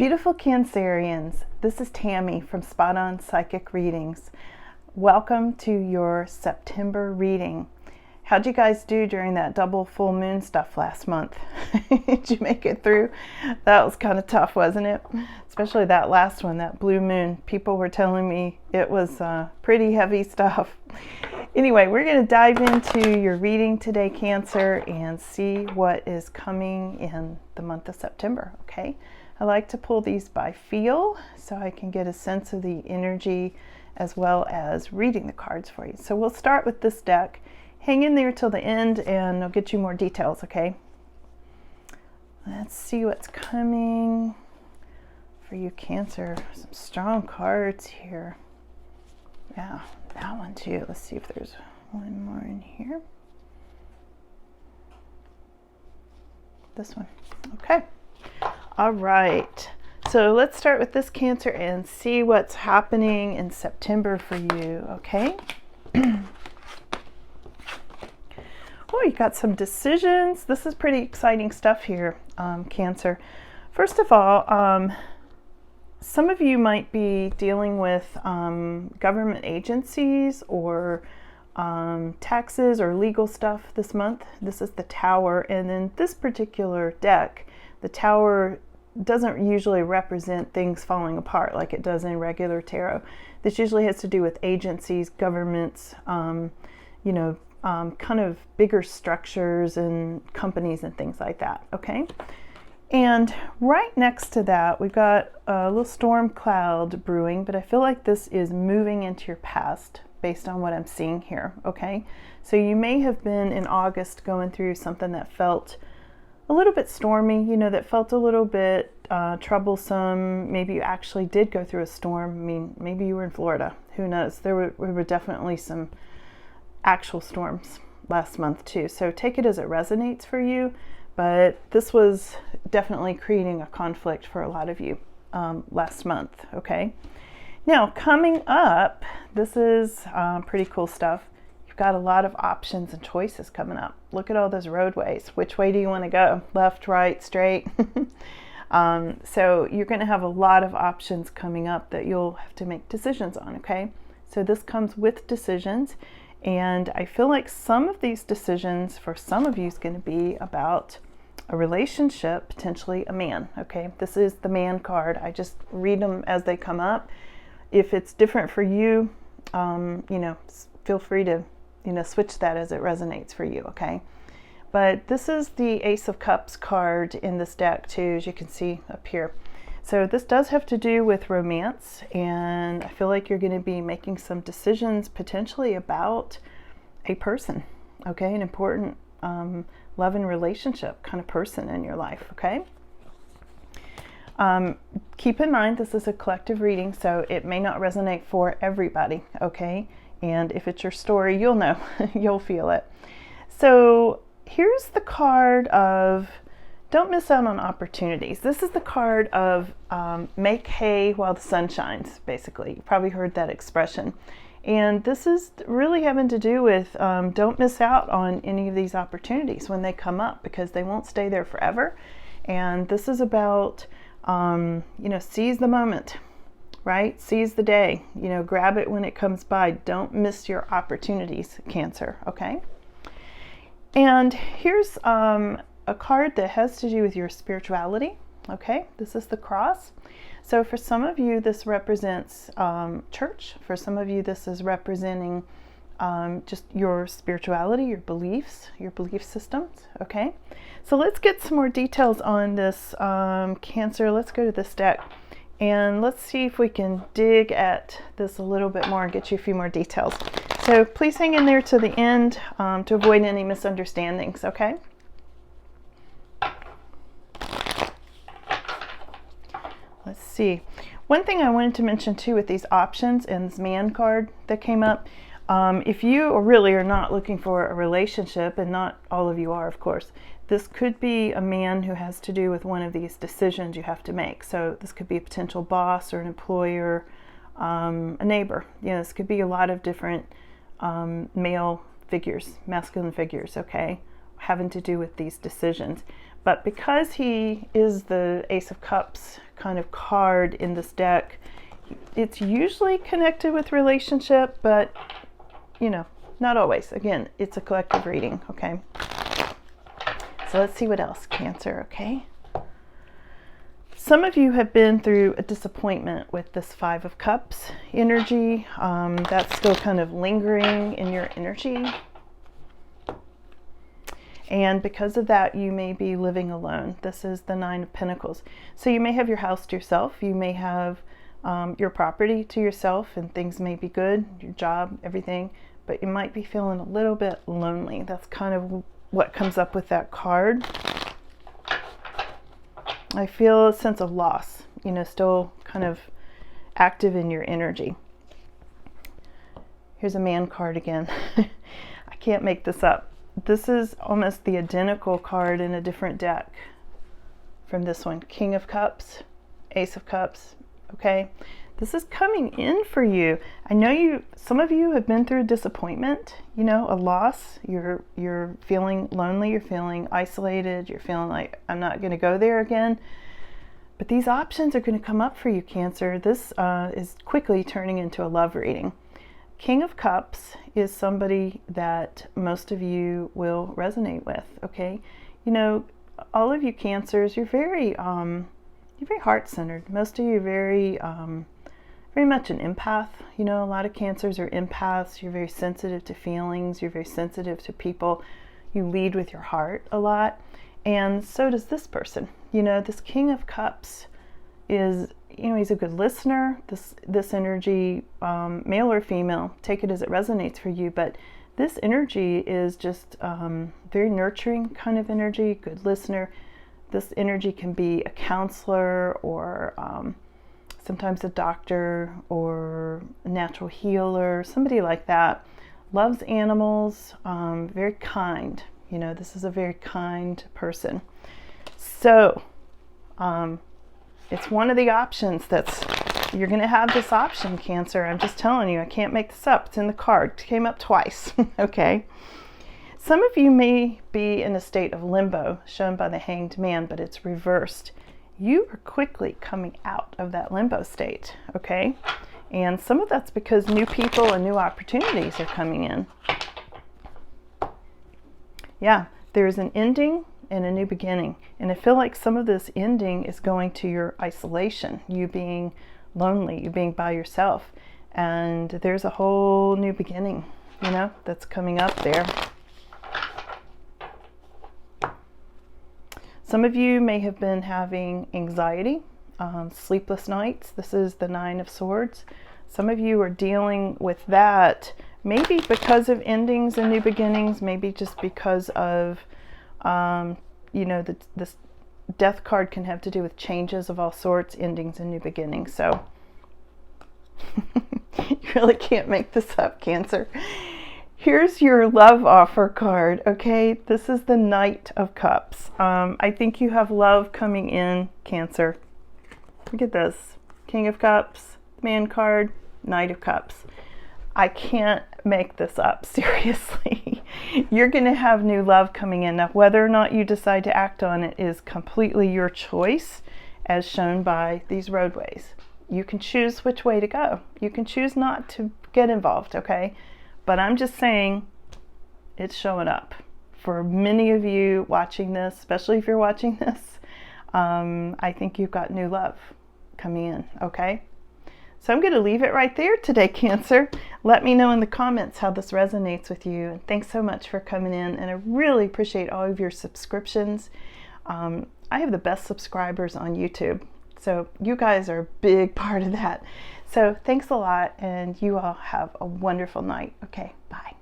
Beautiful Cancerians, this is Tammy from Spot On Psychic Readings. Welcome to your September reading. How'd you guys do during that double full moon stuff last month? Did you make it through? That was kind of tough, wasn't it? Especially that last one, that blue moon. People were telling me it was pretty heavy stuff. Anyway, we're going to dive into your reading today, Cancer, and see what is coming in the month of September, okay? I like to pull these by feel so I can get a sense of the energy as well as reading the cards for you. So we'll start with this deck. Hang in there till the end and I'll get you more details, okay? Let's see what's coming for you, Cancer. Some strong cards here. Yeah, that one too. Let's see if there's one more in here. This one. Okay. All right, so let's start with this, Cancer, and see what's happening in September for you, okay? Oh, you got some decisions. This is pretty exciting stuff here, Cancer. First of all, some of you might be dealing with government agencies or taxes or legal stuff this month. This is the Tower, and in this particular deck, the Tower doesn't usually represent things falling apart like it does in regular tarot. This usually has to do with agencies, governments, kind of bigger structures and companies and things like that, okay? And right next to that, we've got a little storm cloud brewing, but I feel like this is moving into your past based on what I'm seeing here, okay? So you may have been in August going through something that felt a little bit stormy, that felt a little bit troublesome. Maybe you actually did go through a storm. I mean, maybe you were in Florida. Who knows? There were definitely some actual storms last month too. So take it as it resonates for you. But this was definitely creating a conflict for a lot of you last month, okay? Now, coming up, this is pretty cool stuff. Got a lot of options and choices coming up. Look at all those roadways. Which way do you want to go? Left, right, straight? So you're going to have a lot of options coming up that you'll have to make decisions on, okay? So this comes with decisions, and I feel like some of these decisions for some of you is going to be about a relationship, potentially a man, okay? This is the man card. I just read them as they come up. If it's different for you, feel free to switch that as it resonates for you, okay? But this is the Ace of Cups card in this deck too, as you can see up here. So this does have to do with romance, and I feel like you're going to be making some decisions potentially about a person, okay? An important love and relationship kind of person in your life, okay? Keep in mind this is a collective reading, so it may not resonate for everybody, okay? And if it's your story, you'll know, you'll feel it. So here's the card of don't miss out on opportunities. This is the card of make hay while the sun shines, basically. You probably heard that expression. And this is really having to do with don't miss out on any of these opportunities when they come up, because they won't stay there forever. And this is about, seize the moment. Right? Seize the day, grab it when it comes by. Don't miss your opportunities, Cancer, okay? And here's a card that has to do with your spirituality, okay? This is the Cross. So for some of you, this represents church. For some of you, this is representing just your spirituality, your beliefs, your belief systems, okay? So let's get some more details on this, Cancer. Let's go to this deck. And let's see if we can dig at this a little bit more and get you a few more details. So please hang in there to the end to avoid any misunderstandings, okay? Let's see. One thing I wanted to mention too with these options and this man card that came up, if you really are not looking for a relationship, and not all of you are, of course, this could be a man who has to do with one of these decisions you have to make. So this could be a potential boss or an employer, a neighbor. This could be a lot of different male figures, masculine figures, okay, having to do with these decisions. But because he is the Ace of Cups kind of card in this deck. It's usually connected with relationship, but you know, not always. Again, it's a collective reading, okay? So let's see what else, Cancer, okay? Some of you have been through a disappointment with this Five of Cups energy. That's still kind of lingering in your energy. And because of that, you may be living alone. This is the Nine of Pentacles. So you may have your house to yourself. You may have your property to yourself, and things may be good, your job, everything, but you might be feeling a little bit lonely. That's kind of what comes up with that card. I feel a sense of loss, you know, still kind of active in your energy. Here's a Man card again. I can't make this up. This is almost the identical card in a different deck from this one. King of Cups, Ace of Cups, okay? This is coming in for you. I know some of you have been through a disappointment, you know, a loss. You're feeling lonely, you're feeling isolated, you're feeling like, I'm not going to go there again. But these options are going to come up for you, Cancer. This is quickly turning into a love reading. King of Cups is somebody that most of you will resonate with, okay? You know, all of you Cancers, you're very heart-centered. Most of you are very much an empath. You know, a lot of Cancers are empaths. You're very sensitive to feelings. You're very sensitive to people. You lead with your heart a lot. And so does this person. You know, this King of Cups is, you know, he's a good listener. This energy, male or female, take it as it resonates for you. But this energy is just very nurturing kind of energy, good listener. This energy can be a counselor or sometimes a doctor or a natural healer, somebody like that. Loves animals, very kind. You know, this is a very kind person. So it's one of the options you're going to have this option, Cancer. I'm just telling you, I can't make this up. It's in the card. It came up twice, okay? Some of you may be in a state of limbo, shown by the Hanged Man, but it's reversed. You are quickly coming out of that limbo state, okay? And some of that's because new people and new opportunities are coming in. Yeah, there's an ending and a new beginning. And I feel like some of this ending is going to your isolation, you being lonely, you being by yourself. And there's a whole new beginning, you know, that's coming up there. Some of you may have been having anxiety, sleepless nights. This is the Nine of Swords. Some of you are dealing with that, maybe because of endings and new beginnings, maybe just because of, you know, this Death card can have to do with changes of all sorts, endings and new beginnings. So you really can't make this up, Cancer. Here's your love offer card, okay? This is the Knight of Cups. I think you have love coming in, Cancer. Look at this. King of Cups, Man card, Knight of Cups. I can't make this up, seriously. You're going to have new love coming in. Now, whether or not you decide to act on it is completely your choice, as shown by these roadways. You can choose which way to go. You can choose not to get involved, okay? But I'm just saying it's showing up. For many of you watching this, especially if you're watching this, I think you've got new love coming in, okay? So I'm going to leave it right there today, Cancer. Let me know in the comments how this resonates with you. And thanks so much for coming in. And I really appreciate all of your subscriptions. I have the best subscribers on YouTube. So you guys are a big part of that. So thanks a lot, and you all have a wonderful night. Okay, bye.